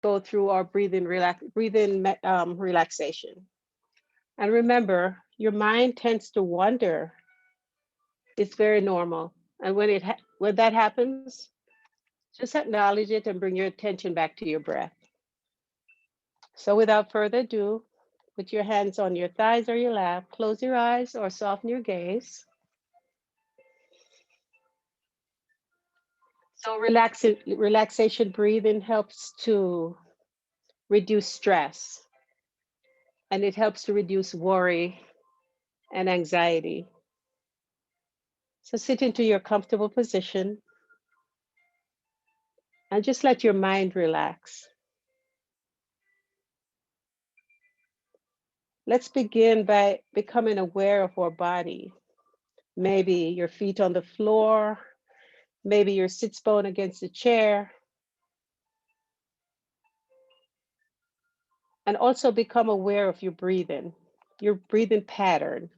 go through our breathing relaxation. And remember, your mind tends to wander. It's very normal. And when that happens, just acknowledge it and bring your attention back to your breath. So without further ado, put your hands on your thighs or your lap, close your eyes or soften your gaze. So relaxation breathing helps to reduce stress, and it helps to reduce worry and anxiety. So sit into your comfortable position and just let your mind relax. Let's begin by becoming aware of our body. Maybe your feet on the floor, maybe your sits bone against the chair, and also become aware of your breathing pattern.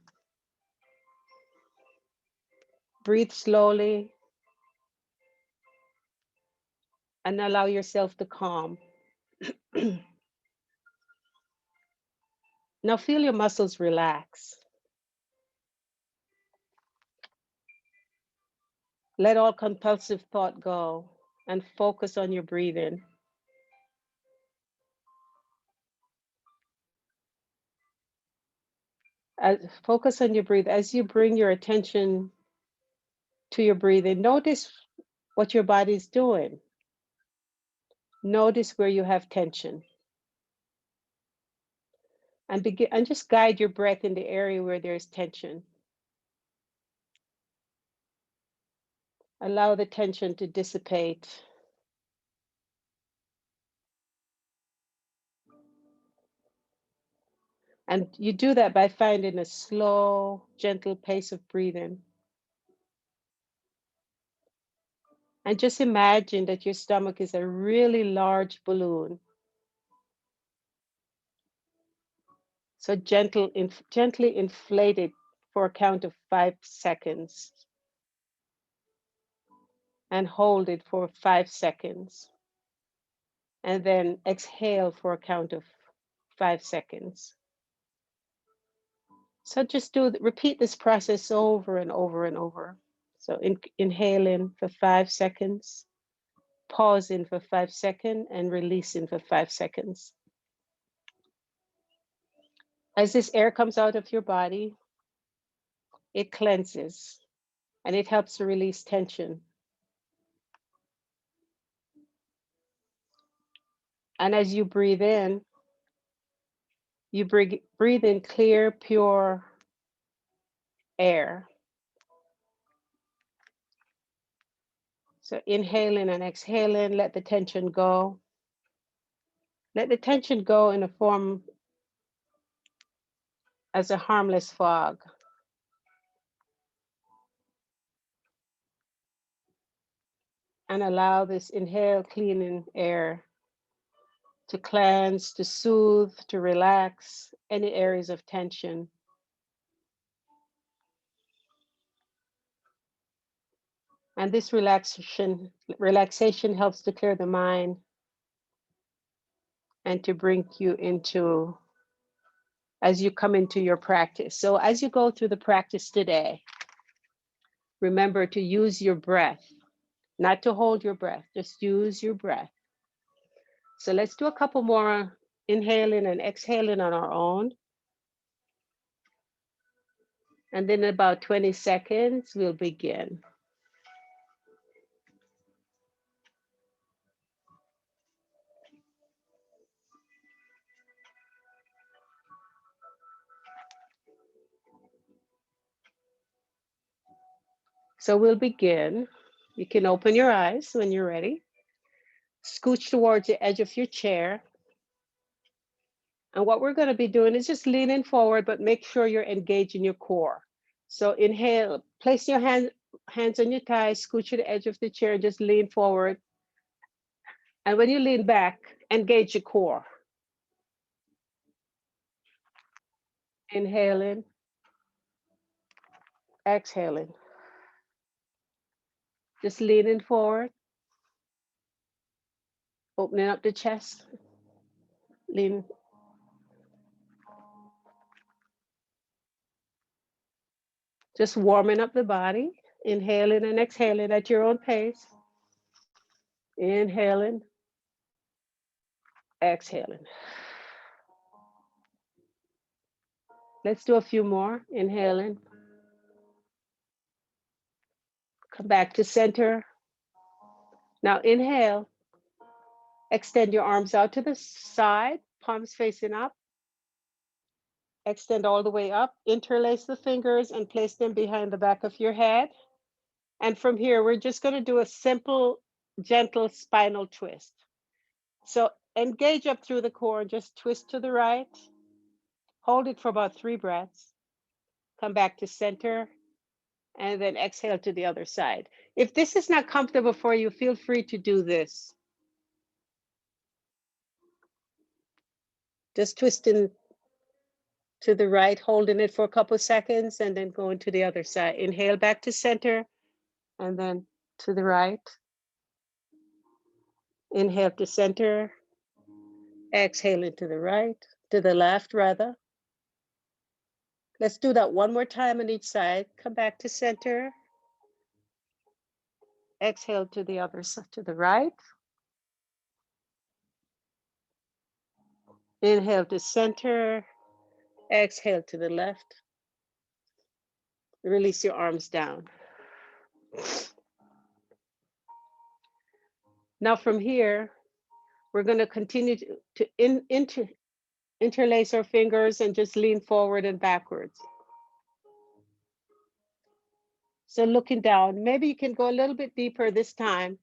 Breathe slowly and allow yourself to calm. Now feel your muscles relax. Let all compulsive thought go and focus on your breathing. Focus on your breath. As you bring your attention to your breathing, notice what your body's doing. Notice where you have tension. And just guide your breath in the area where there's tension. Allow the tension to dissipate. And you do that by finding a slow, gentle pace of breathing. And just imagine that your stomach is a really large balloon. So gently inflate it for a count of 5 seconds and hold it for 5 seconds. And then exhale for a count of 5 seconds. So just repeat this process over and over and over. So inhaling for 5 seconds, pausing for 5 seconds, and releasing for 5 seconds. As this air comes out of your body, it cleanses and it helps to release tension. And as you breathe in, you breathe in clear, pure air. So inhaling and exhaling, let the tension go. Let the tension go in a form as a harmless fog. And allow this inhale, cleaning air to cleanse, to soothe, to relax any areas of tension. And this relaxation helps to clear the mind and to bring you into as you come into your practice. So as you go through the practice today, remember to use your breath, not to hold your breath, just use your breath. So let's do a couple more inhaling and exhaling on our own. And then in about 20 seconds, we'll begin. So we'll begin. You can open your eyes when you're ready. Scooch towards the edge of your chair. And what we're going to be doing is just leaning forward, but make sure you're engaged in your core. So inhale, place your hands on your thighs, scooch to the edge of the chair, just lean forward. And when you lean back, engage your core. Inhaling, exhaling. Just leaning forward, Opening up the chest. Lean. Just warming up the body. Inhaling and exhaling at your own pace. Inhaling, exhaling. Let's do a few more. Inhaling. Come back to center. Now inhale. Extend your arms out to the side, palms facing up. Extend all the way up. Interlace the fingers and place them behind the back of your head. And from here, we're just going to do a simple, gentle spinal twist. So engage up through the core and just twist to the right. Hold it for about 3 breaths. Come back to center and then exhale to the other side. If this is not comfortable for you, feel free to do this. Just twisting to the right, holding it for a couple seconds, and then going to the other side. Inhale back to center, and then to the right. Inhale to center, exhale into the right, to the left rather. Let's do that one more time on each side. Come back to center. Exhale to the other side, to the right. Inhale to center, exhale to the left. Release your arms down. Now from here, we're going to continue to interlace our fingers and just lean forward and backwards. So looking down, maybe you can go a little bit deeper this time.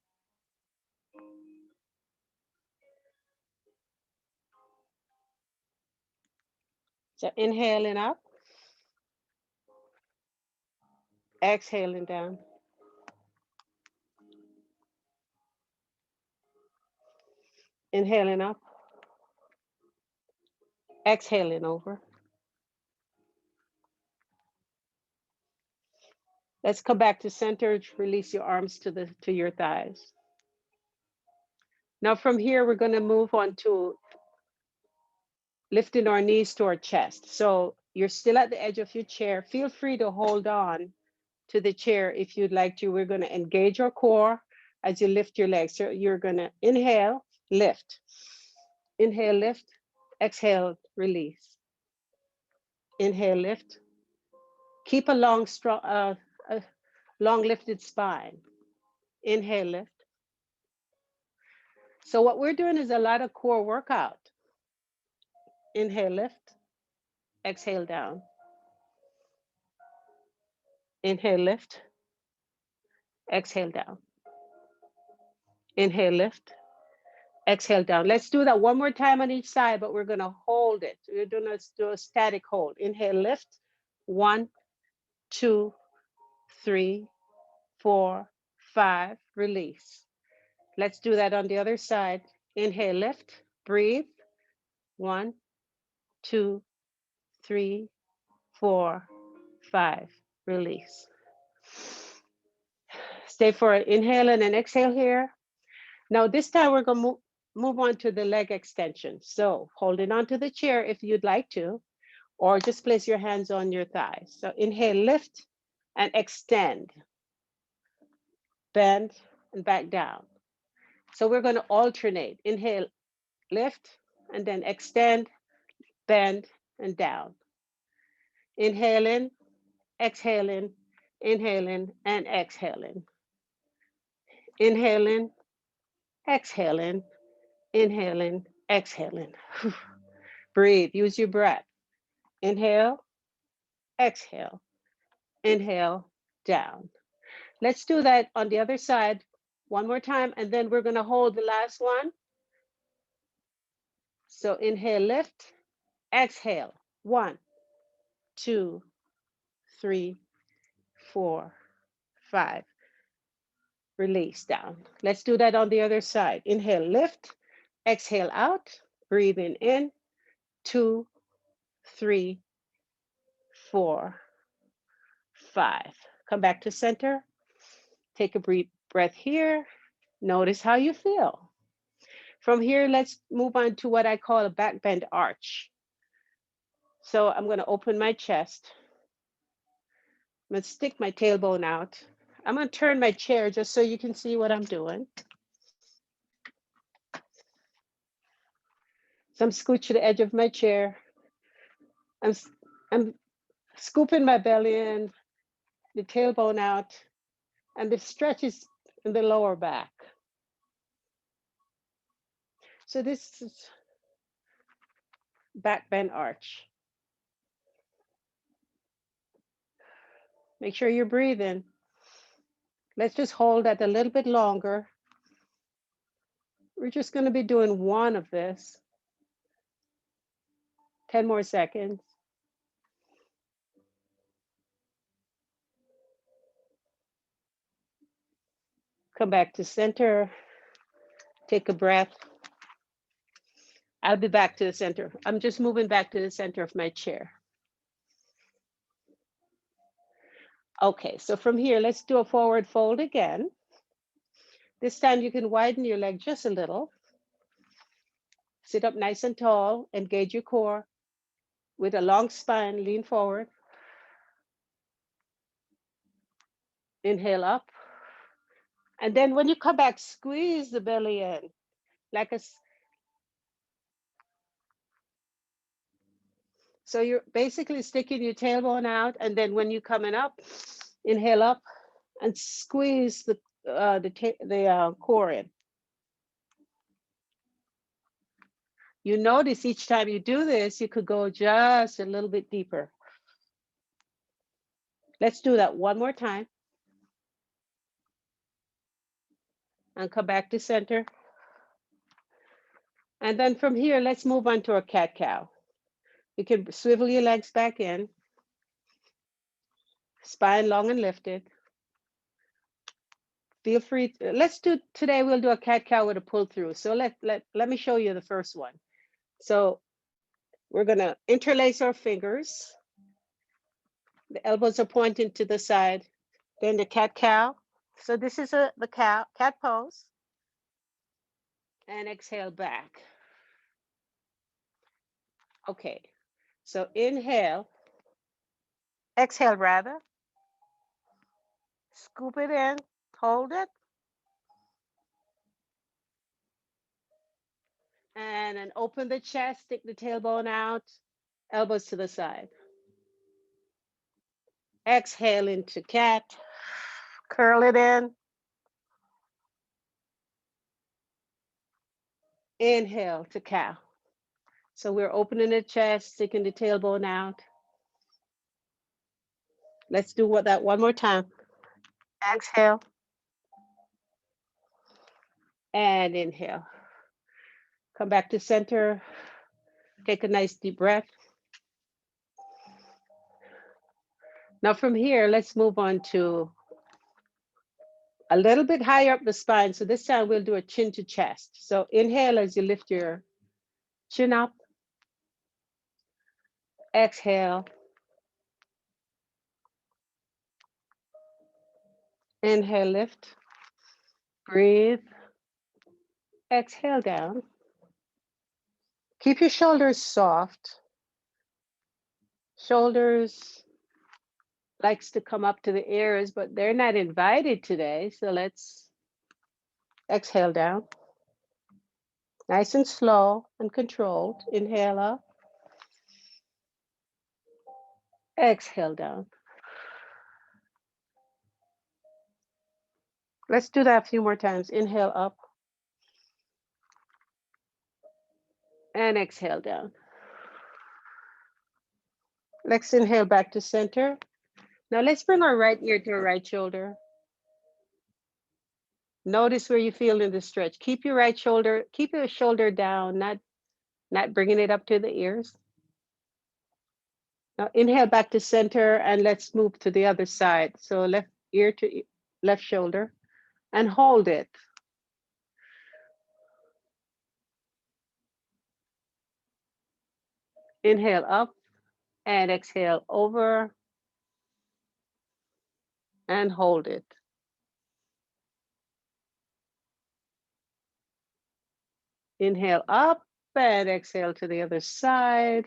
So inhaling up, exhaling down. Inhaling up, exhaling over. Let's come back to center. Release your arms to your thighs. Now from here, we're going to move on to lifting our knees to our chest. So you're still at the edge of your chair. Feel free to hold on to the chair if you'd like to. We're going to engage our core as you lift your legs. So you're going to inhale, lift. Inhale, lift. Exhale, release. Inhale, lift. Keep a long, strong, long lifted spine. Inhale, lift. So what we're doing is a lot of core workout. Inhale, lift. Exhale, down. Inhale, lift. Exhale, down. Inhale, lift. Exhale, down. Let's do that one more time on each side, but we're going to hold it. We're going to do a static hold. Inhale, lift. 1, 2, 3, 4, 5. Release. Let's do that on the other side. Inhale, lift. Breathe. 1, 2, 3, 4, 5. Release. Stay for an inhale and an exhale here. Now this time we're going to move on to the leg extension. So holding on to the chair if you'd like to, or just place your hands on your thighs. So inhale, lift and extend. Bend and back down. So we're going to alternate. Inhale, lift, and then extend, bend, and down. Inhaling, exhaling, inhaling, and exhaling. Inhaling, exhaling, inhaling, exhaling. Breathe, use your breath. Inhale, exhale, inhale, down. Let's do that on the other side one more time, and then we're going to hold the last one. So inhale, lift, exhale. 1, 2, 3, 4, 5. Release down. Let's do that on the other side. Inhale, lift, exhale out, breathing in, 2, 3, 4, 5. Come back to center. Take a breath here. Notice how you feel. From here, let's move on to what I call a back bend arch. So I'm going to open my chest. I'm going to stick my tailbone out. I'm going to turn my chair just so you can see what I'm doing. So I'm scooching to the edge of my chair. I'm, I'm scooping my belly in, the tailbone out, and the stretch is in the lower back. So this is back bend arch. Make sure you're breathing. Let's just hold that a little bit longer. We're just going to be doing one of this. 10 more seconds. Come back to center. Take a breath. I'll be back to the center. I'm just moving back to the center of my chair. Okay, so from here, let's do a forward fold again. This time you can widen your leg just a little. Sit up nice and tall, engage your core. With a long spine, lean forward. Inhale up. And then when you come back, squeeze the belly in. So you're basically sticking your tailbone out, and then when you're coming up, inhale up and squeeze the core in. You notice each time you do this, you could go just a little bit deeper. Let's do that one more time. And come back to center. And then from here, let's move on to a cat-cow. You can swivel your legs back in. Spine long and lifted. Feel free. Today we'll do a cat-cow with a pull-through. So let me show you the first one. So we're gonna interlace our fingers. The elbows are pointing to the side. Then the cat-cow. So this is the cat pose. And exhale back. Okay, so exhale rather. Scoop it in, hold it. And then open the chest, stick the tailbone out, elbows to the side. Exhale into cat, curl it in. Inhale to cow. So we're opening the chest, sticking the tailbone out. Let's do that one more time. Exhale. And inhale. Come back to center. Take a nice deep breath. Now from here, let's move on to a little bit higher up the spine. So this time we'll do a chin to chest. So inhale as you lift your chin up. Exhale. Inhale, lift. Breathe. Exhale down. Keep your shoulders soft. Shoulders likes to come up to the ears, but they're not invited today. So let's exhale down. Nice and slow and controlled. Inhale up. Exhale down. Let's do that a few more times. Inhale up. And exhale down. Let's inhale back to center. Now let's bring our right ear to our right shoulder. Notice where you feel in the stretch. Keep your right shoulder, keep your shoulder down, not bringing it up to the ears. Now inhale back to center and let's move to the other side. So left ear to left shoulder and hold it. Inhale up and exhale over and hold it. Inhale up and exhale to the other side.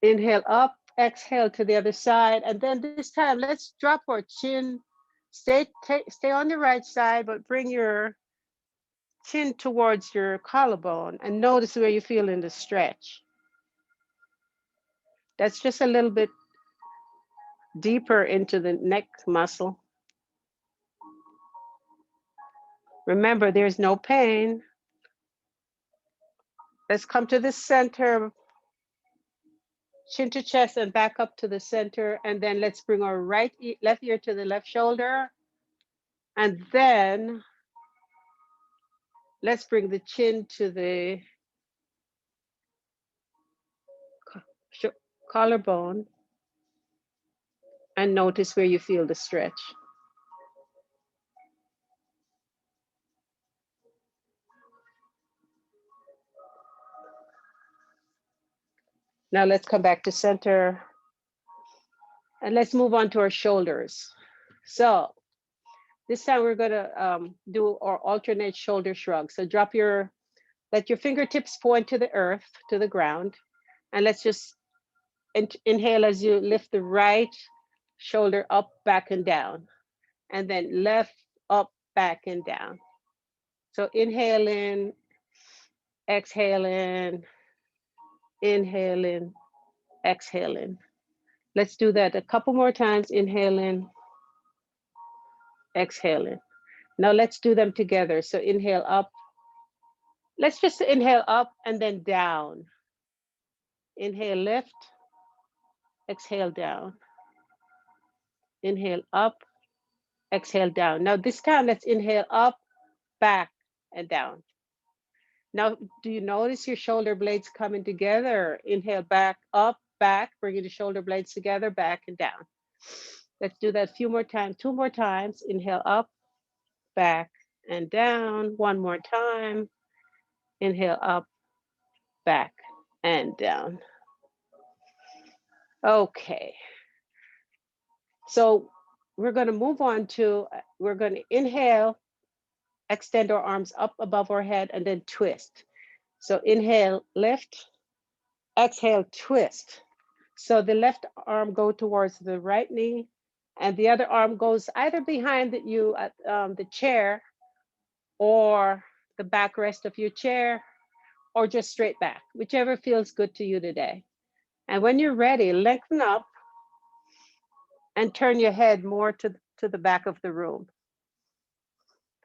Inhale up, exhale to the other side. And then this time, let's drop our chin. Stay on the right side, but bring your chin towards your collarbone and notice where you feel in the stretch. That's just a little bit deeper into the neck muscle. Remember, there's no pain. Let's come to the center, chin to chest and back up to the center. And then let's bring our left ear to the left shoulder. And then let's bring the chin to the collarbone and notice where you feel the stretch. Now let's come back to center and let's move on to our shoulders. So this time we're gonna do our alternate shoulder shrug. So let your fingertips point to the earth, to the ground, and let's just inhale as you lift the right shoulder up, back, and down, and then left, up, back, and down. So inhale in, exhale in, inhale in, exhale in. Let's do that a couple more times. Inhale in, exhale in. Now let's do them together. So inhale up. Let's just inhale up and then down. Inhale, lift, exhale down. Inhale up, exhale down. Now this time let's inhale up, back, and down. Now, do you notice your shoulder blades coming together? Inhale back, up, back, bringing the shoulder blades together, back and down. Let's do that a few more times, 2 more times. Inhale up, back, and down. 1 more time. Inhale up, back, and down. Okay. So we're going to move on to, we're going to inhale, extend our arms up above our head, and then twist. So inhale, lift, exhale, twist. So the left arm go towards the right knee, and the other arm goes either behind you at the chair, or the backrest of your chair, or just straight back, whichever feels good to you today. And when you're ready, lengthen up and turn your head more to the back of the room.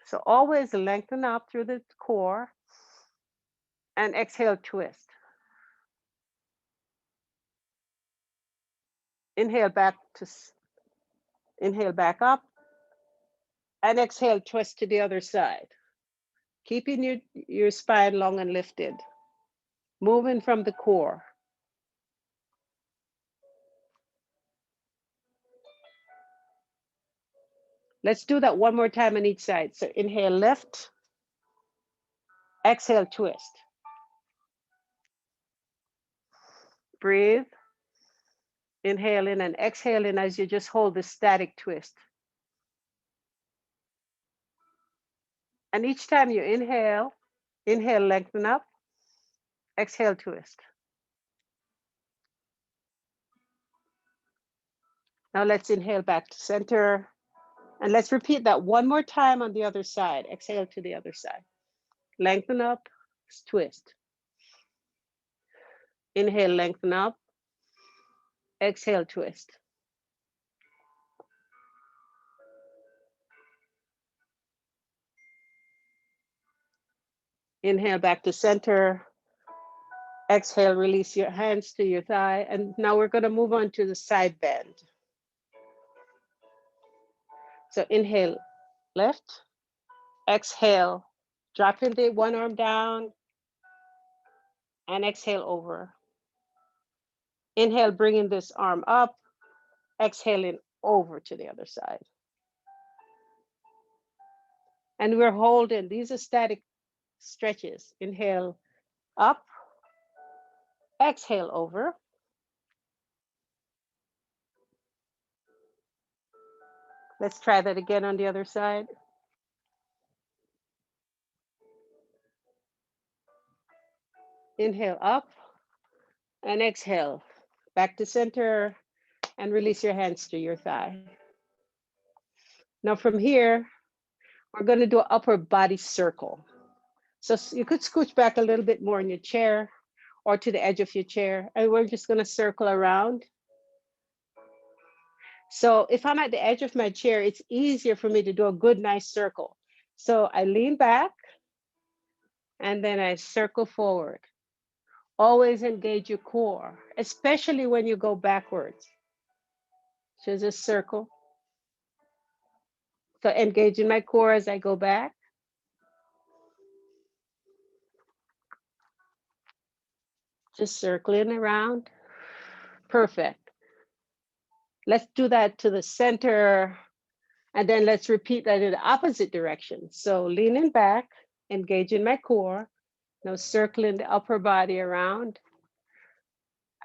So always lengthen up through the core and exhale, twist. Inhale back inhale back up and exhale, twist to the other side. Keeping your spine long and lifted. Moving from the core. Let's do that one more time on each side. So inhale, lift. Exhale, twist. Breathe. Inhale in and exhale in as you just hold the static twist. And each time you inhale, lengthen up. Exhale, twist. Now let's inhale back to center. And let's repeat that one more time on the other side. Exhale to the other side. Lengthen up, twist. Inhale, lengthen up. Exhale, twist. Inhale back to center. Exhale, release your hands to your thigh. And now we're going to move on to the side bend. So inhale, lift. Exhale, dropping the one arm down. And exhale over. Inhale, bringing this arm up. Exhaling over to the other side. And we're holding, these are static stretches. Inhale up. Exhale over. Let's try that again on the other side. Inhale up and exhale. Back to center and release your hands to your thigh. Now from here, we're going to do an upper body circle. So you could scooch back a little bit more in your chair or to the edge of your chair. And we're just going to circle around. So if I'm at the edge of my chair, it's easier for me to do a good, nice circle. So I lean back and then I circle forward. Always engage your core, especially when you go backwards. So just circle. So engaging my core as I go back. Just circling around. Perfect. Let's do that to the center. And then let's repeat that in the opposite direction. So leaning back, engaging my core. Now circling the upper body around.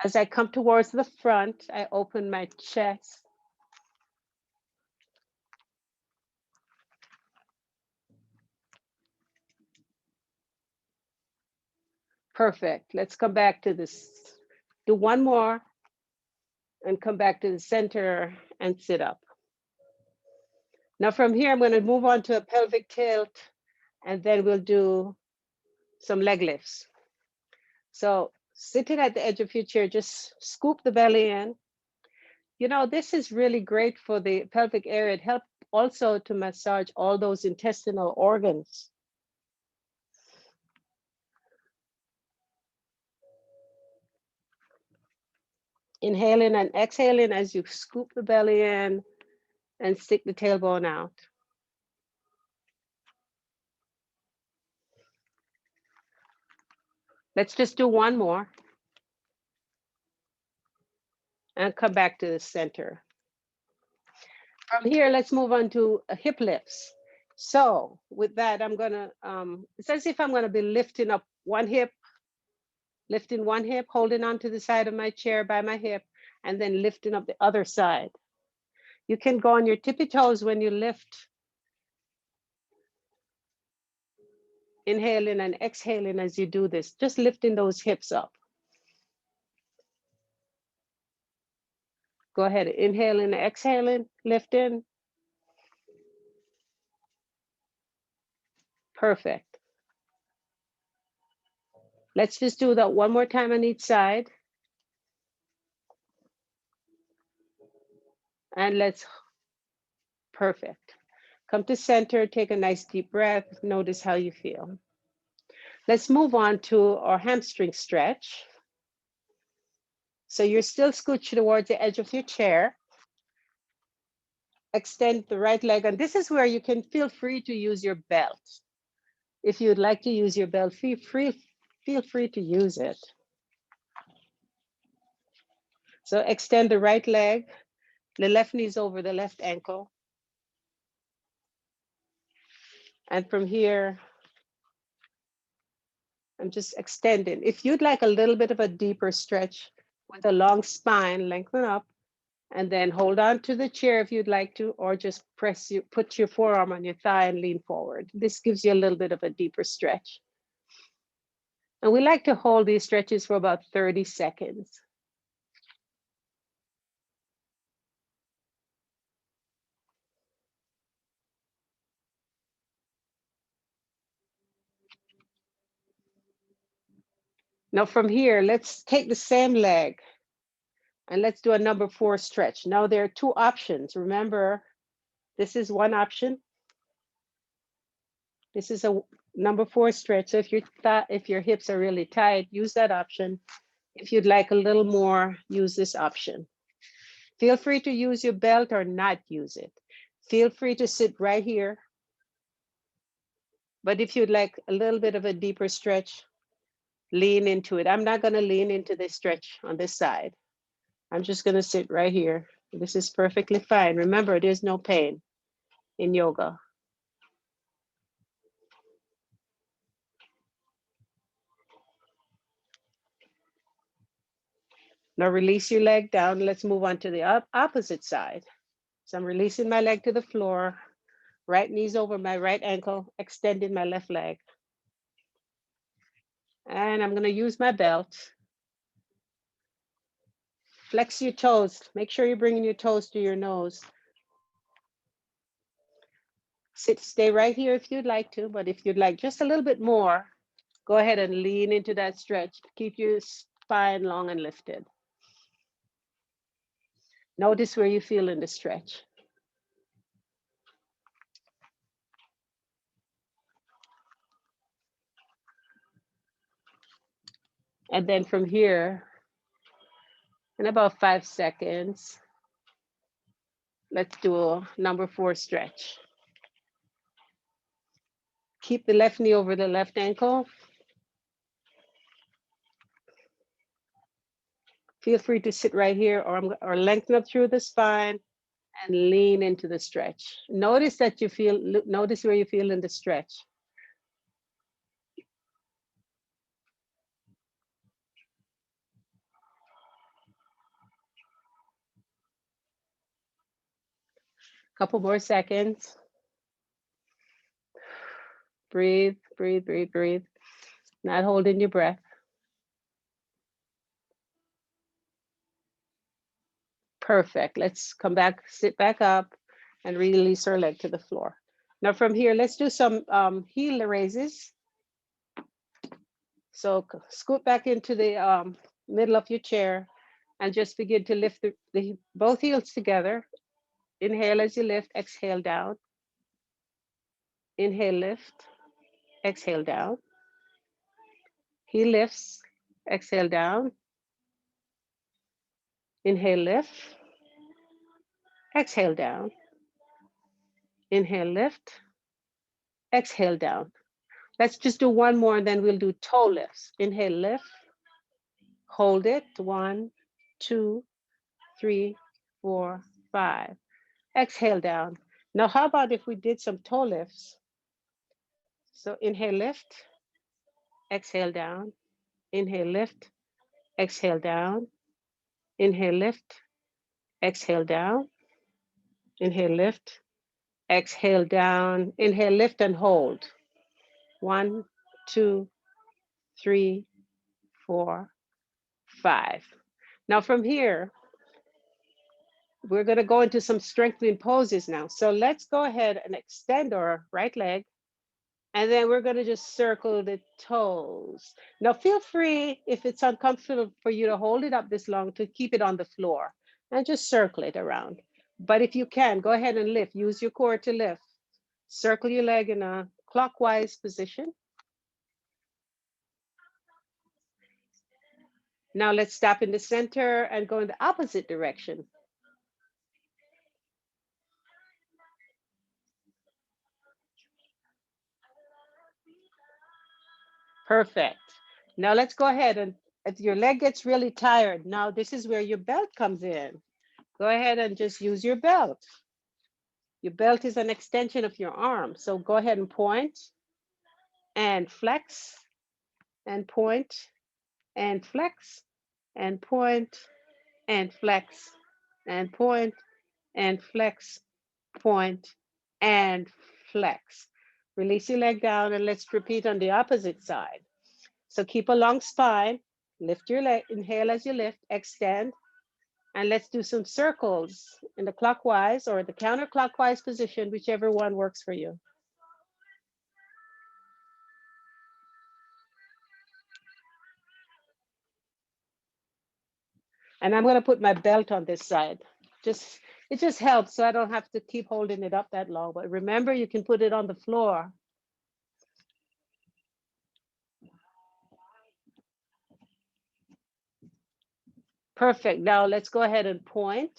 As I come towards the front, I open my chest. Perfect. Let's come back to this. Do one more and come back to the center and sit up. Now from here, I'm going to move on to a pelvic tilt, and then we'll do some leg lifts. So sitting at the edge of your chair, just scoop the belly in. You know, this is really great for the pelvic area. It helps also to massage all those intestinal organs. Inhaling and exhaling as you scoop the belly in and stick the tailbone out. Let's just do one more and come back to the center. From here, let's move on to hip lifts. So with that, I'm gonna, it's as if I'm gonna be lifting up one hip, lifting one hip, holding on to the side of my chair by my hip, and then lifting up the other side. You can go on your tippy toes when you lift. Inhaling and exhaling as you do this, just lifting those hips up. Go ahead, inhaling and exhaling, lifting. Perfect. Let's just do that one more time on each side. And let's, perfect. Come to center, take a nice deep breath. Notice how you feel. Let's move on to our hamstring stretch. So you're still scooched towards the edge of your chair. Extend the right leg, and this is where you can feel free to use your belt. If you'd like to use your belt, feel free to use it. So extend the right leg, the left knee's over the left ankle. And from here, I'm just extending. If you'd like a little bit of a deeper stretch with a long spine, lengthen up, and then hold on to the chair if you'd like to, or just put your forearm on your thigh and lean forward. This gives you a little bit of a deeper stretch. And we like to hold these stretches for about 30 seconds. Now from here, let's take the same leg and let's do a number 4 stretch. Now there are two options. Remember, this is one option. This is a number 4 stretch. So if your hips are really tight, use that option. If you'd like a little more, use this option. Feel free to use your belt or not use it. Feel free to sit right here. But if you'd like a little bit of a deeper stretch, lean into it. I'm not going to lean into this stretch on this side. I'm just going to sit right here. This is perfectly fine. Remember, there's no pain in yoga. Now release your leg down. Let's move on to the opposite side. So I'm releasing my leg to the floor, right knees over my right ankle, extending my left leg. And I'm going to use my belt. Flex your toes. Make sure you're bringing your toes to your nose. Stay right here if you'd like to, but if you'd like just a little bit more, go ahead and lean into that stretch. Keep your spine long and lifted. Notice where you feel in the stretch. And then from here, in about 5 seconds, let's do a number 4 stretch. Keep the left knee over the left ankle. Feel free to sit right here or lengthen up through the spine and lean into the stretch. Notice that you feel, notice where you feel in the stretch. Couple more seconds. Breathe, breathe, breathe, breathe. Not holding your breath. Perfect. Let's come back, sit back up, and release our leg to the floor. Now from here, let's do some heel raises. So scoot back into the middle of your chair and just begin to lift both heels together. Inhale as you lift, exhale down. Inhale, lift, exhale down. Heel lifts, exhale down. Inhale, lift, exhale down. Inhale, lift, exhale down. Let's just do one more and then we'll do toe lifts. Inhale, lift, hold it. 1, 2, 3, 4, 5. Exhale down. Now, how about if we did some toe lifts? So inhale, lift, exhale down. Inhale, lift, exhale down. Inhale, lift, exhale down. Inhale, lift, exhale down. Inhale, lift and hold. 1, 2, 3, 4, 5. Now from here, we're going to go into some strengthening poses now. So let's go ahead and extend our right leg. And then we're going to just circle the toes. Now feel free, if it's uncomfortable for you to hold it up this long, to keep it on the floor and just circle it around. But if you can, go ahead and lift. Use your core to lift. Circle your leg in a clockwise position. Now let's stop in the center and go in the opposite direction. Perfect. Now let's go ahead and if your leg gets really tired, now this is where your belt comes in. Go ahead and just use your belt. Your belt is an extension of your arm. So go ahead and point and flex and point and flex and point and flex and point and flex, point and flex. Release your leg down and let's repeat on the opposite side. So keep a long spine, lift your leg, inhale as you lift, extend, and let's do some circles in the clockwise or the counterclockwise position, whichever one works for you. And I'm going to put my belt on this side. It just helps so I don't have to keep holding it up that long. But remember, you can put it on the floor. Perfect. Now let's go ahead and point.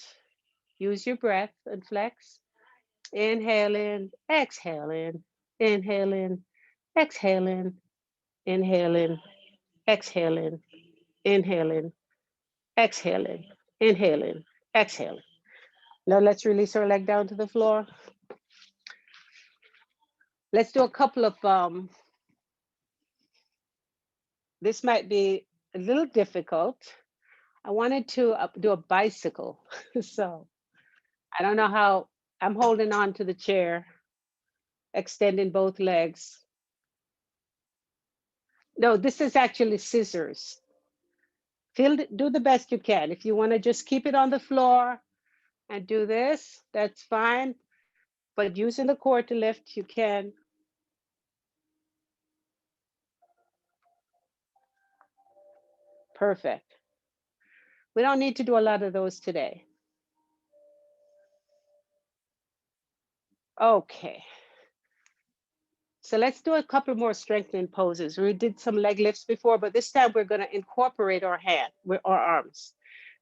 Use your breath and flex. Inhale in, exhale in, inhale in, exhale in, inhale in, exhale in, inhale in, exhale in, inhale in, exhale. Now let's release our leg down to the floor. Let's do a couple of, this might be a little difficult. I wanted to do a bicycle. So I don't know how, I'm holding on to the chair, extending both legs. No, this is actually scissors. Do the best you can. If you want to just keep it on the floor and do this, that's fine. But using the cord to lift, you can. Perfect. We don't need to do a lot of those today. Okay. So let's do a couple more strengthening poses. We did some leg lifts before, but this time we're going to incorporate our hand with our arms.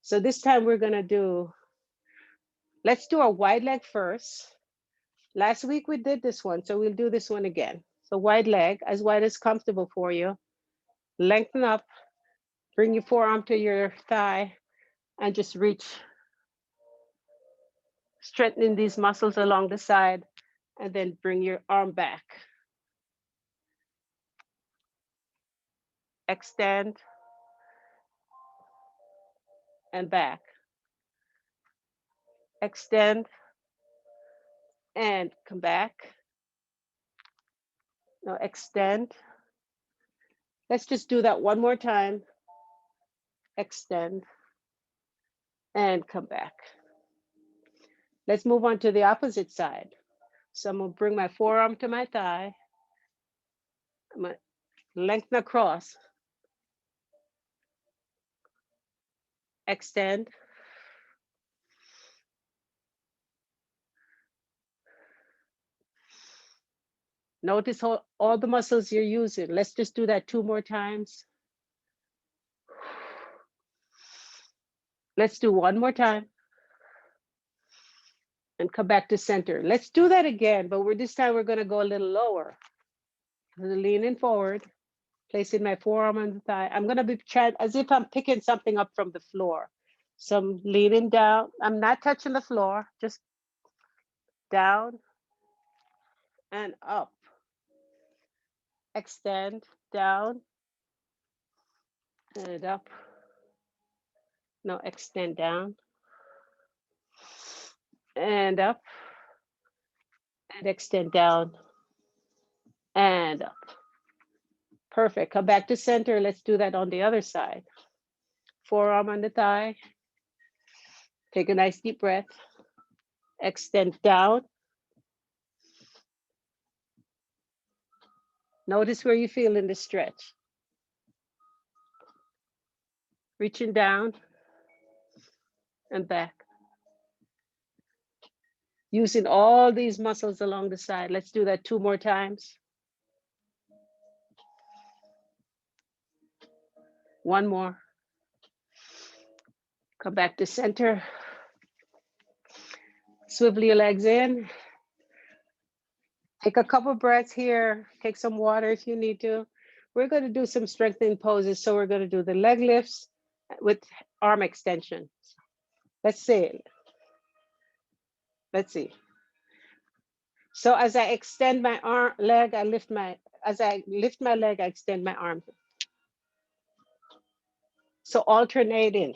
So this time we're going to do, let's do a wide leg first. Last week we did this one, so we'll do this one again. So wide leg, as wide as comfortable for you. Lengthen up, bring your forearm to your thigh, and just reach, strengthening these muscles along the side, and then bring your arm back. Extend and back. Extend and come back. Now extend. Let's just do that one more time. Extend and come back. Let's move on to the opposite side. So I'm gonna bring my forearm to my thigh. I'm gonna lengthen across. Extend. Notice all the muscles you're using. Let's just do that 2 more times. Let's do 1 more time. And come back to center. Let's do that again, but this time we're gonna go a little lower. Leaning forward, placing my forearm on the thigh. I'm gonna be trying as if I'm picking something up from the floor. So I'm leaning down. I'm not touching the floor, just down and up. Extend, down and up. No, extend down and up and extend down and up. Perfect. Come back to center. Let's do that on the other side. Forearm on the thigh. Take a nice deep breath. Extend down. Notice where you feel in the stretch. Reaching down and back. Using all these muscles along the side. Let's do that 2 more times. 1 more. Come back to center. Swivel your legs in. Take a couple breaths here. Take some water if you need to. We're going to do some strengthening poses. So we're going to do the leg lifts with arm extension. Let's see. Let's see. So as I extend my leg, as I lift my leg, I extend my arm. So alternating.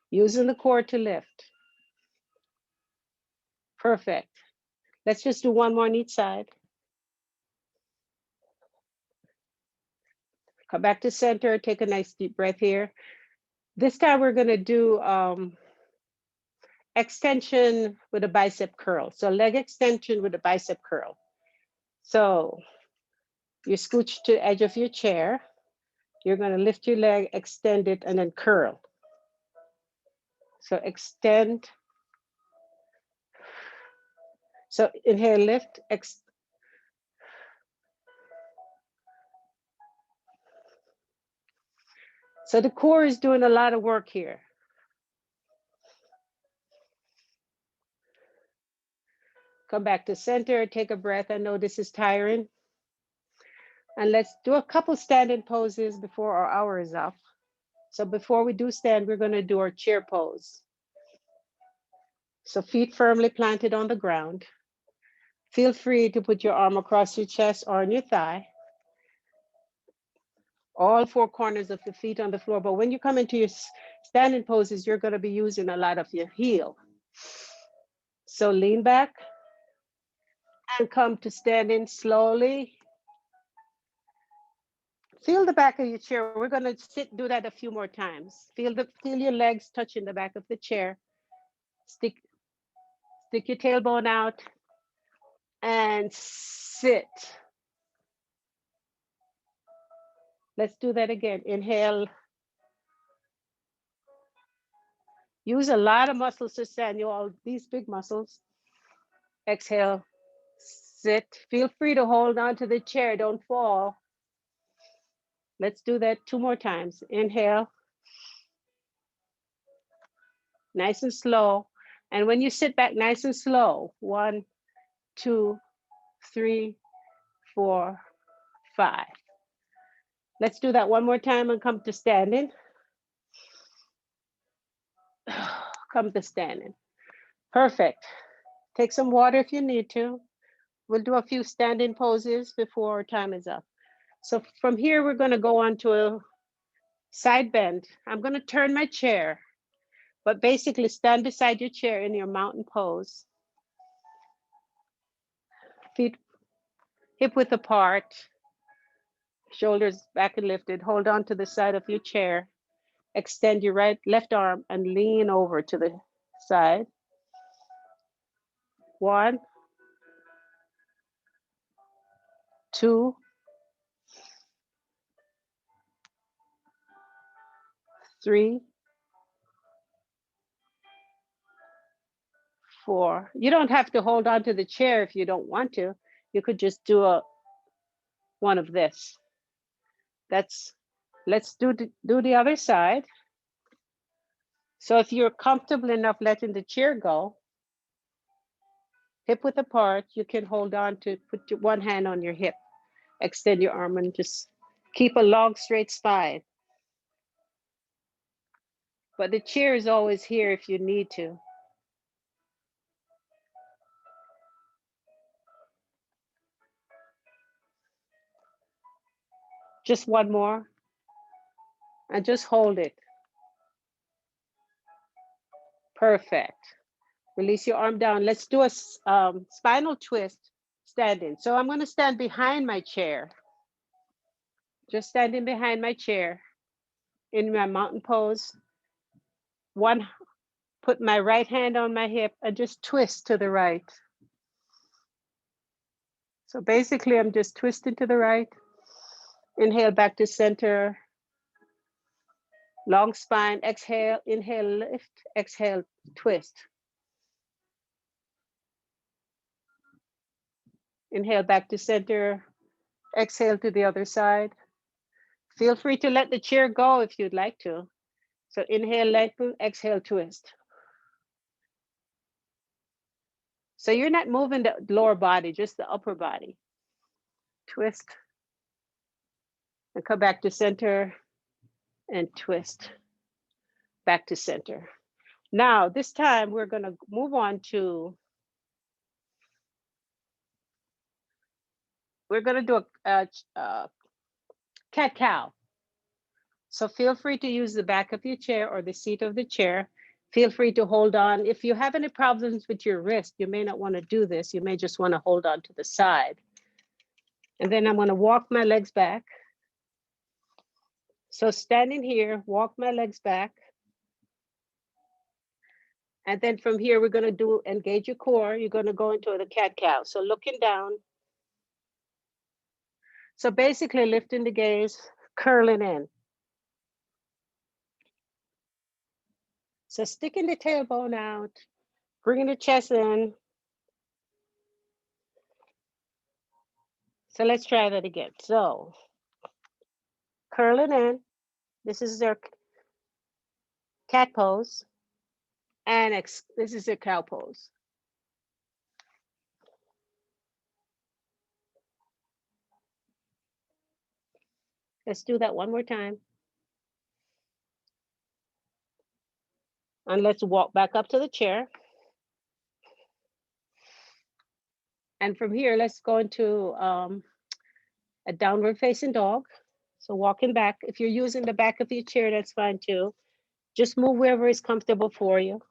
Using the cord to lift. Perfect. Let's just do 1 more on each side. Come back to center, take a nice deep breath here. This time we're gonna do extension with a bicep curl. So leg extension with a bicep curl. So you scooch to the edge of your chair. You're gonna lift your leg, extend it, and then curl. So extend. So inhale, lift, so the core is doing a lot of work here. Come back to center, take a breath. I know this is tiring. And let's do a couple standing poses before our hour is up. So before we do stand, we're gonna do our chair pose. So feet firmly planted on the ground. Feel free to put your arm across your chest or on your thigh. all four corners of the feet on the floor. But when you come into your standing poses, you're going to be using a lot of your heel. So lean back and come to standing slowly. Feel the back of your chair. We're going to do that a few more times. Feel your legs touching the back of the chair. Stick your tailbone out and sit. Let's do that again. Inhale. Use a lot of muscles to stand. You all these big muscles. Exhale. Sit. Feel free to hold on to the chair. Don't fall. Let's do that 2 more times. Inhale. Nice and slow. And when you sit back, nice and slow. 1, 2, 3, 4, 5. Let's do that 1 more time and come to standing. Come to standing. Perfect. Take some water if you need to. We'll do a few standing poses before our time is up. So from here, we're going to go on to a side bend. I'm going to turn my chair, but basically stand beside your chair in your mountain pose. Feet hip width apart, shoulders back and lifted. Hold on to the side of your chair. Extend your left arm and lean over to the side. 1, 2, 3, 4. You don't have to hold on to the chair if you don't want to. You could just do one of this. Let's do the other side. So if you're comfortable enough letting the chair go, hip width apart, you can hold on to, put one hand on your hip, extend your arm and just keep a long straight spine. But the chair is always here if you need to. Just one more and just hold it. Perfect. Release your arm down. Let's do a spinal twist standing. So I'm going to stand behind my chair. Just standing behind my chair in my mountain pose. Put my right hand on my hip and just twist to the right. So basically I'm just twisting to the right. Inhale back to center. Long spine, exhale, inhale, lift, exhale, twist. Inhale back to center, exhale to the other side. Feel free to let the chair go if you'd like to. So inhale, lengthen, exhale, twist. So you're not moving the lower body, just the upper body. Twist, and come back to center, and twist, back to center. Now, this time we're gonna move on to, we're gonna do a cat-cow. So feel free to use the back of your chair or the seat of the chair. Feel free to hold on. If you have any problems with your wrist, you may not want to do this. You may just want to hold on to the side. And then I'm going to walk my legs back. So standing here, walk my legs back. And then from here, we're going to engage your core. You're going to go into the cat-cow. So looking down. So basically lifting the gaze, curling in. So sticking the tailbone out, bringing the chest in. So let's try that again. So curling in. This is their cat pose. And this is their cow pose. Let's do that one more time. And let's walk back up to the chair. And from here, let's go into a downward facing dog. So walking back, if you're using the back of your chair, that's fine too. Just move wherever is comfortable for you.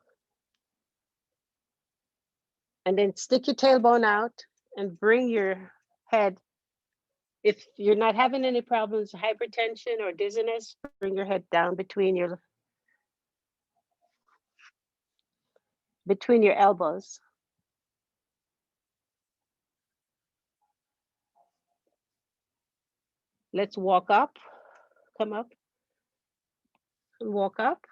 And then stick your tailbone out and bring your head. If you're not having any problems, hypertension or dizziness, bring your head down between your elbows. Let's walk up, come up and walk up.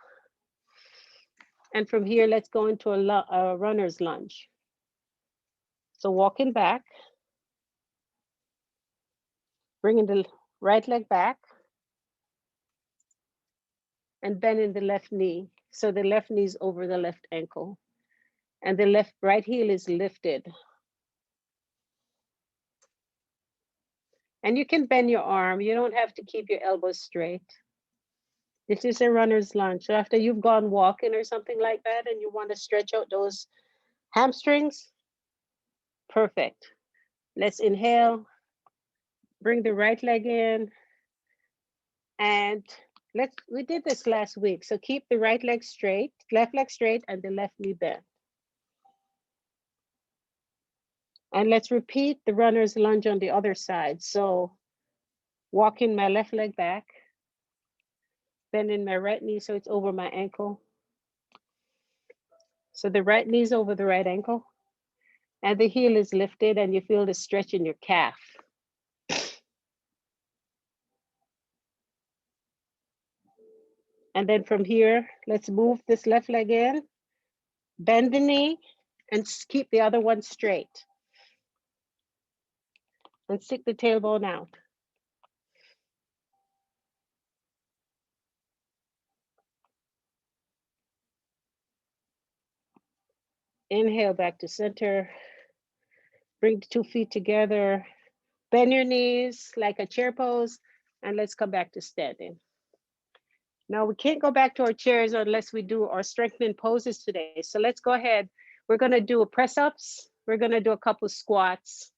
And from here, let's go into a runner's lunge. So walking back, bringing the right leg back and bending the left knee. So the left knee is over the left ankle and the right heel is lifted. And you can bend your arm. You don't have to keep your elbows straight. This is a runner's lunge. So after you've gone walking or something like that and you want to stretch out those hamstrings, perfect. Let's inhale, bring the right leg in, and we did this last week. So keep the right leg straight, left leg straight, and the left knee bent. And let's repeat the runner's lunge on the other side. So walking my left leg back, bending my right knee so it's over my ankle. So the right knee is over the right ankle, and the heel is lifted, and you feel the stretch in your calf. And then from here, let's move this left leg in, bend the knee, and keep the other one straight. And stick the tailbone out. Inhale back to center. Bring the 2 feet together. Bend your knees like a chair pose, and let's come back to standing. Now we can't go back to our chairs unless we do our strengthening poses today. So let's go ahead. We're gonna do a press-ups. We're gonna do a couple squats,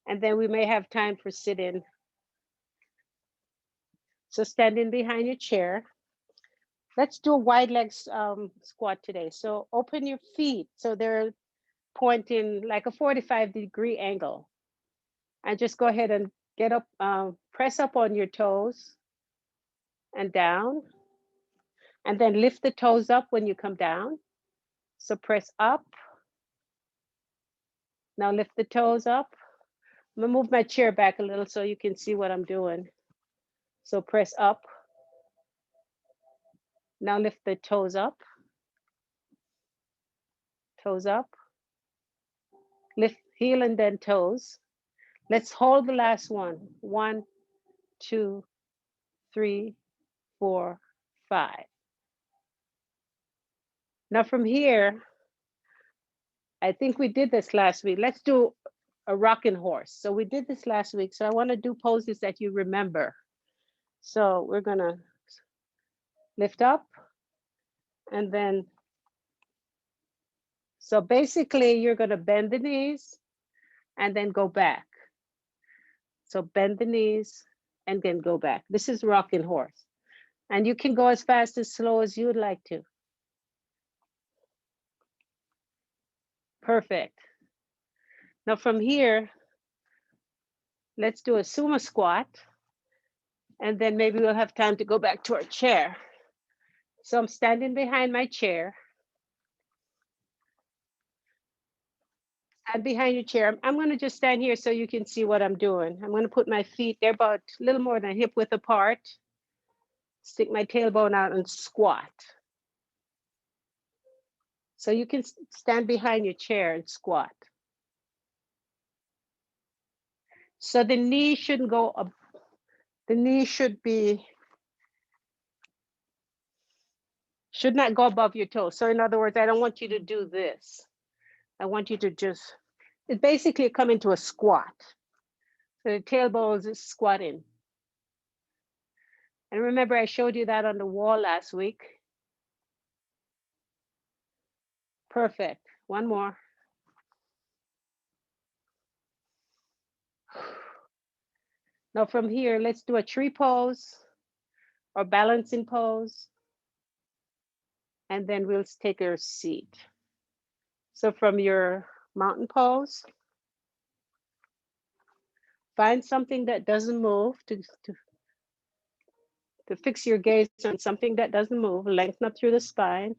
and then we may have time for sit-in. So standing behind your chair. Let's do a wide leg squat today. So open your feet so they're pointing like a 45-degree angle. And just go ahead and get up, press up on your toes and down. And then lift the toes up when you come down. So press up. Now lift the toes up. I'm gonna move my chair back a little so you can see what I'm doing. So press up. Now lift the toes up. Toes up. Lift heel and then toes. Let's hold the last one. 1, 2, 3, 4, 5. Now from here, I think we did this last week. Let's do a rocking horse. So we did this last week. So I want to do poses that you remember. So we're gonna lift up and then, so basically you're gonna bend the knees and then go back. So bend the knees and then go back. This is rocking horse. And you can go as fast as slow as you'd like to. Perfect. Now from here, let's do a sumo squat. And then maybe we'll have time to go back to our chair. So I'm standing behind my chair. And behind your chair, I'm gonna just stand here so you can see what I'm doing. I'm gonna put my feet, they're about a little more than hip width apart. Stick my tailbone out and squat. So you can stand behind your chair and squat. So the knee shouldn't go up. The knee should not go above your toes. So in other words, I don't want you to do this. I want you to just, it basically come into a squat. So the tailbone is squatting. And remember, I showed you that on the wall last week. Perfect. One more. Now from here, let's do a tree pose or balancing pose, and then we'll take our seat. So from your mountain pose, find something that doesn't move to fix your gaze on something that doesn't move, lengthen up through the spine.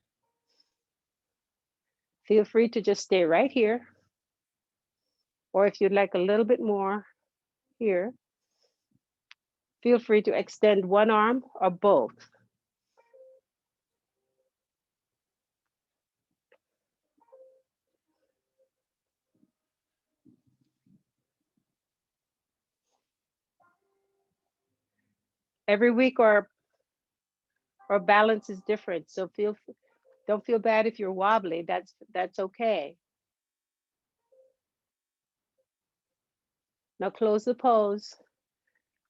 Feel free to just stay right here. Or if you'd like a little bit more here, feel free to extend one arm or both. Every week our balance is different. So don't feel bad if you're wobbly. That's okay. Now close the pose,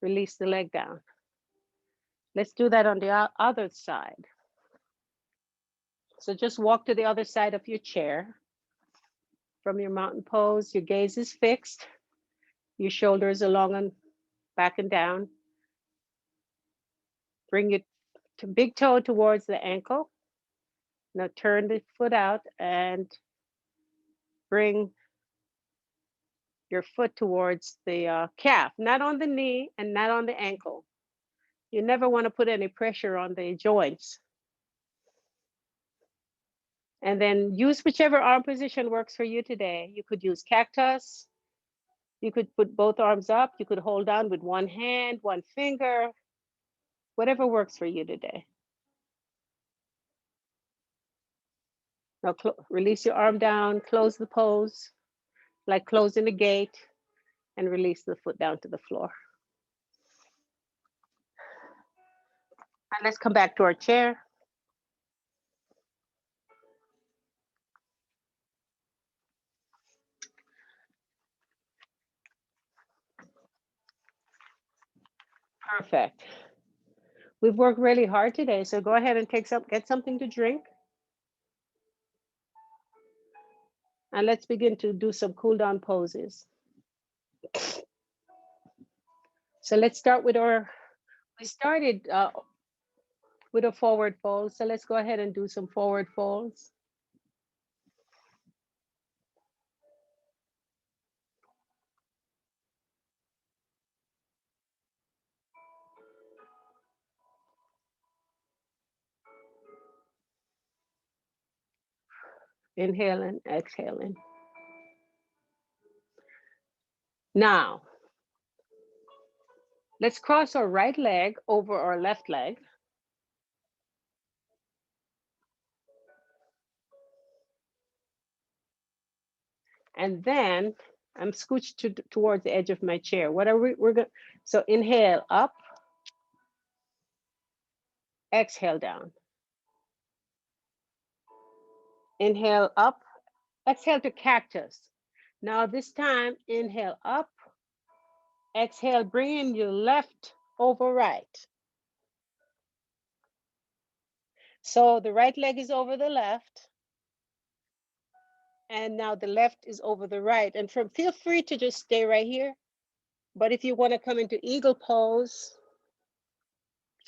release the leg down. Let's do that on the other side. So just walk to the other side of your chair. From your mountain pose, your gaze is fixed. Your shoulders are long and back and down. Bring your big toe towards the ankle. Now turn the foot out and bring your foot towards the calf, not on the knee and not on the ankle. You never want to put any pressure on the joints. And then use whichever arm position works for you today. You could use cactus. You could put both arms up. You could hold down with one hand, one finger, whatever works for you today. Now release your arm down, close the pose, like closing the gate, and release the foot down to the floor. And let's come back to our chair. Perfect. We've worked really hard today, so go ahead and get something to drink. And let's begin to do some cool down poses. So let's start with we started with a forward fold. So let's go ahead and do some forward folds. Inhaling, exhaling. Now, let's cross our right leg over our left leg. And then I'm scooched towards the edge of my chair. What are we're going? So inhale up, exhale down. Inhale up, exhale to cactus. Now this time, inhale up, exhale, bringing your left over right. So the right leg is over the left. And now the left is over the right. And feel free to just stay right here. But if you want to come into eagle pose,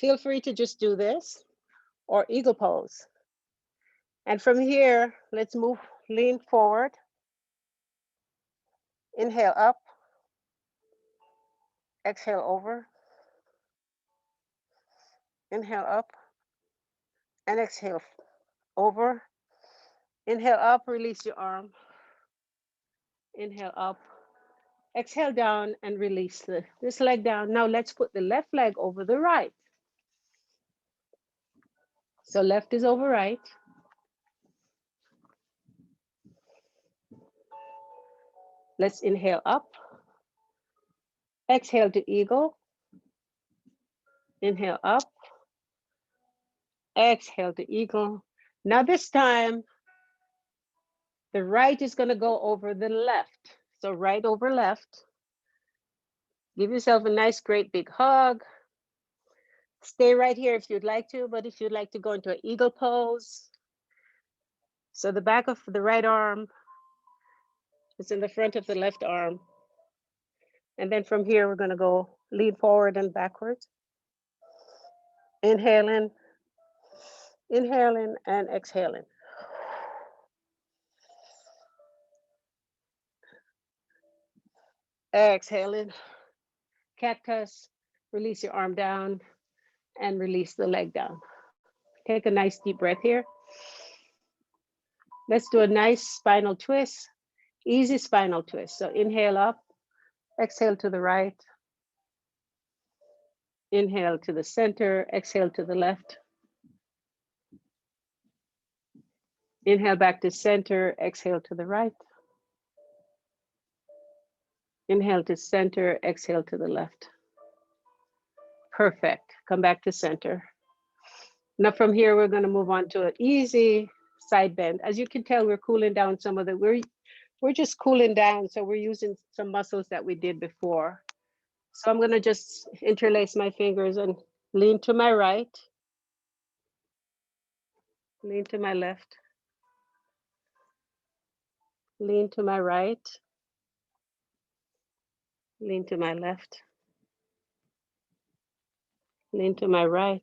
feel free to just do this or eagle pose. And from here, let's lean forward. Inhale up, exhale over. Inhale up and exhale over. Inhale up, release your arm. Inhale up, exhale down and release this leg down. Now let's put the left leg over the right. So left is over right. Let's inhale up, exhale to eagle. Inhale up, exhale to eagle. Now this time, the right is going to go over the left. So right over left. Give yourself a nice, great big hug. Stay right here if you'd like to, but if you'd like to go into an eagle pose. So the back of the right arm is in the front of the left arm. And then from here, we're going to go Lean forward and backwards. Inhaling, inhaling, and exhaling. Exhaling. Cat cuss. Release your arm down and release the leg down. Take a nice deep breath here. Let's do a nice spinal twist. Easy spinal twist. So inhale up, exhale to the right. Inhale to the center, exhale to the left. Inhale back to center, exhale to the right. Inhale to center, exhale to the left. Perfect. Come back to center. Now from here, we're going to move on to an easy side bend. As you can tell, we're cooling down some of the, we're just cooling down. So we're using some muscles that we did before. So I'm going to just interlace my fingers and lean to my right, lean to my left, lean to my right, lean to my left, lean to my right,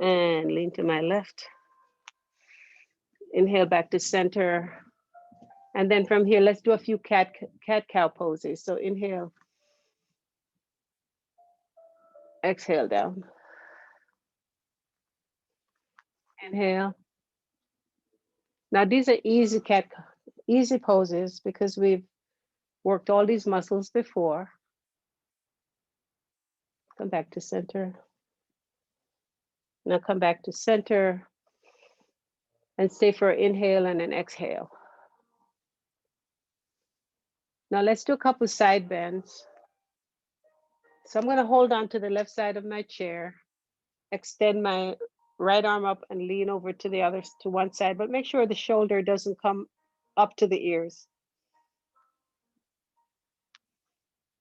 and lean to my left. Inhale back to center. And then from here, let's do a few cat-cow poses. So inhale, exhale down. Inhale. Now these are easy poses because we've worked all these muscles before. Come back to center. Now come back to center and stay for an inhale and an exhale. Now let's do a couple side bends. So I'm going to hold on to the left side of my chair, extend my right arm up and lean over to the other, to one side, but make sure the shoulder doesn't come up to the ears.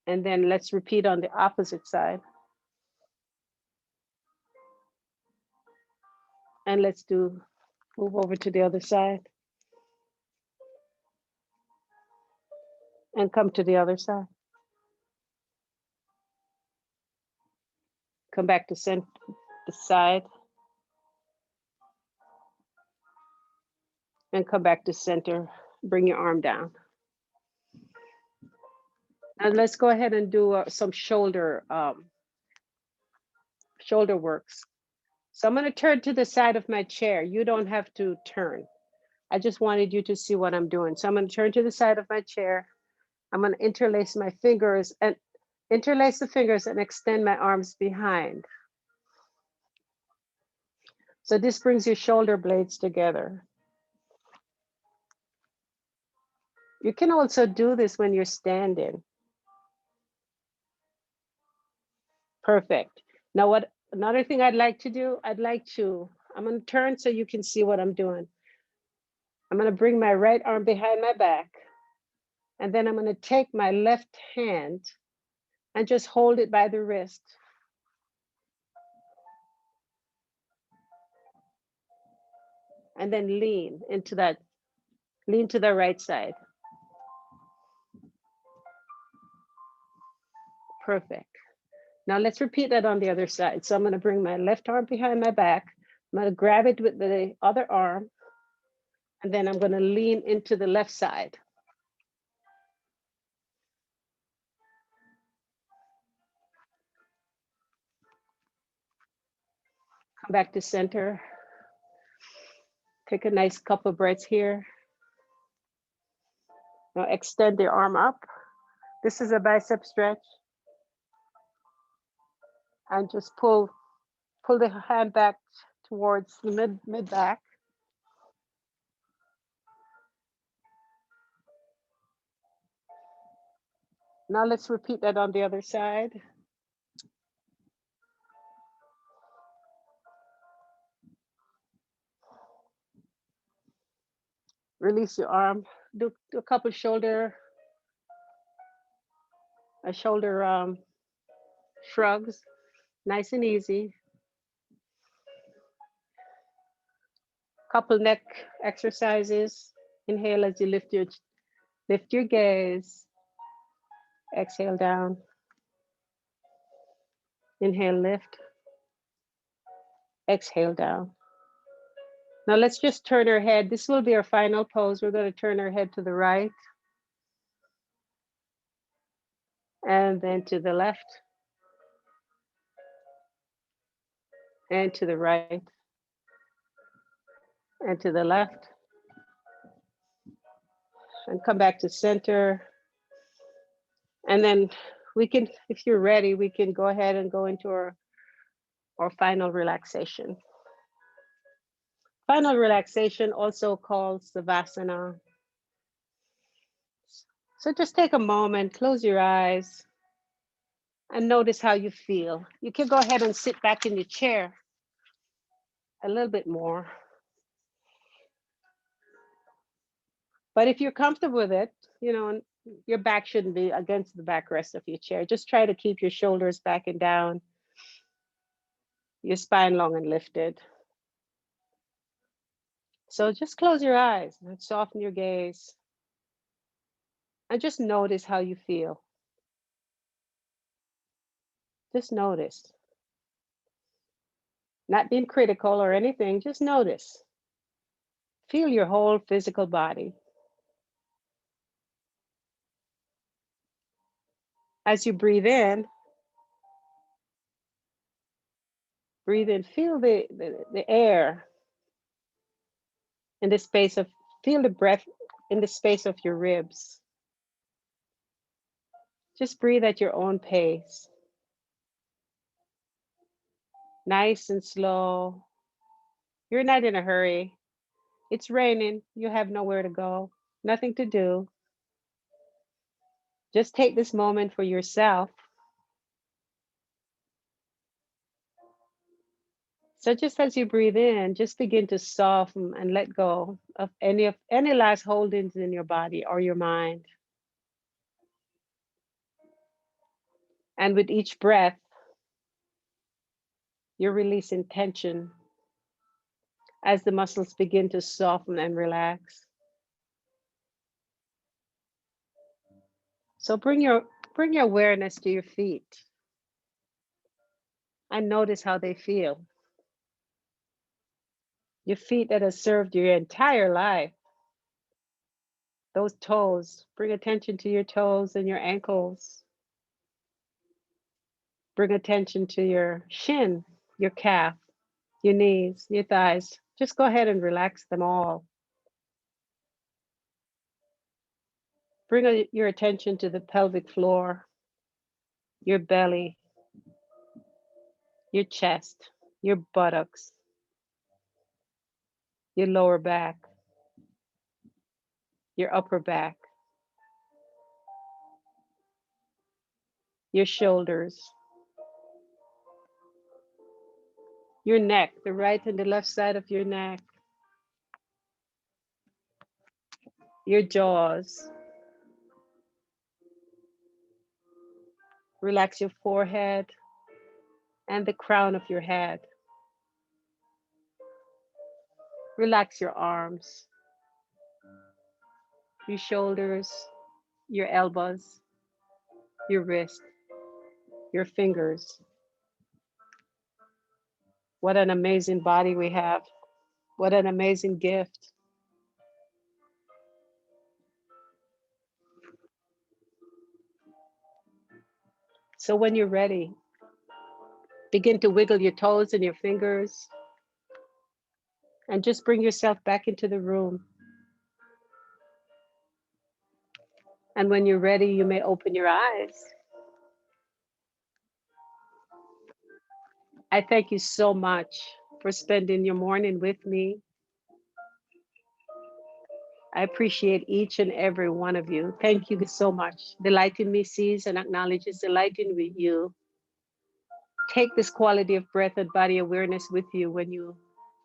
And then let's repeat on the opposite side. And let's move over to the other side. And come to the other side. Come back to the side. And come back to center. Bring your arm down. And let's go ahead and do some shoulder works. So I'm going to turn to the side of my chair. You don't have to turn. I just wanted you to see what I'm doing. So I'm going to turn to the side of my chair. I'm going to interlace my fingers and interlace the fingers and extend my arms behind. So this brings your shoulder blades together. You can also do this when you're standing. Perfect. Now another thing I'd like to do, I'm going to turn so you can see what I'm doing. I'm going to bring my right arm behind my back. And then I'm going to take my left hand and just hold it by the wrist. And then lean to the right side. Perfect. Now let's repeat that on the other side. So I'm going to bring my left arm behind my back. I'm going to grab it with the other arm. And then I'm going to lean into the left side. Come back to center. Take a nice couple breaths here. Now extend the arm up. This is a bicep stretch. And just pull the hand back towards the mid back. Now let's repeat that on the other side. Release your arm. Do a couple shoulder shrugs, nice and easy. Couple neck exercises. Inhale as you lift your gaze. Exhale down. Inhale, lift. Exhale, down. Now let's just turn our head. This will be our final pose. We're going to turn our head to the right and then to the left and to the right and to the left, and come back to center. And then we can, if you're ready, we can go ahead and go into our final relaxation. Final relaxation, also called Savasana. So just take a moment, close your eyes, and notice how you feel. You can go ahead and sit back in your chair a little bit more. But if you're comfortable with it, your back shouldn't be against the backrest of your chair. Just try to keep your shoulders back and down, your spine long and lifted. So just close your eyes and soften your gaze and just notice how you feel. Just notice. Not being critical or anything, just notice. Feel your whole physical body. As you breathe in, feel the air in the space of, feel the breath in the space of your ribs. Just breathe at your own pace. Nice and slow. You're not in a hurry. It's raining. You have nowhere to go, nothing to do. Just take this moment for yourself. So just as you breathe in, just begin to soften and let go of any last holdings in your body or your mind. And with each breath, you're releasing tension as the muscles begin to soften and relax. So bring your awareness to your feet and notice how they feel. Your feet that have served your entire life. Those toes, bring attention to your toes and your ankles. Bring attention to your shin, your calf, your knees, your thighs. Just go ahead and relax them all. Bring your attention to the pelvic floor, your belly, your chest, your buttocks, your lower back, your upper back, your shoulders, your neck, the right and the left side of your neck, your jaws. Relax your forehead and the crown of your head. Relax your arms, your shoulders, your elbows, your wrist, your fingers. What an amazing body we have. What an amazing gift. So when you're ready, begin to wiggle your toes and your fingers and just bring yourself back into the room. And when you're ready, you may open your eyes. I thank you so much for spending your morning with me. I appreciate each and every one of you. Thank you so much. The light in me sees and acknowledges the light in you. Take this quality of breath and body awareness with you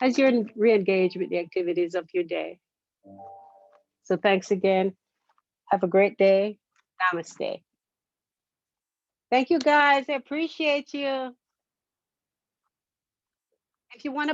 as you're re-engaged with the activities of your day. So thanks again. Have a great day. Namaste. Thank you guys. I appreciate you. If you want to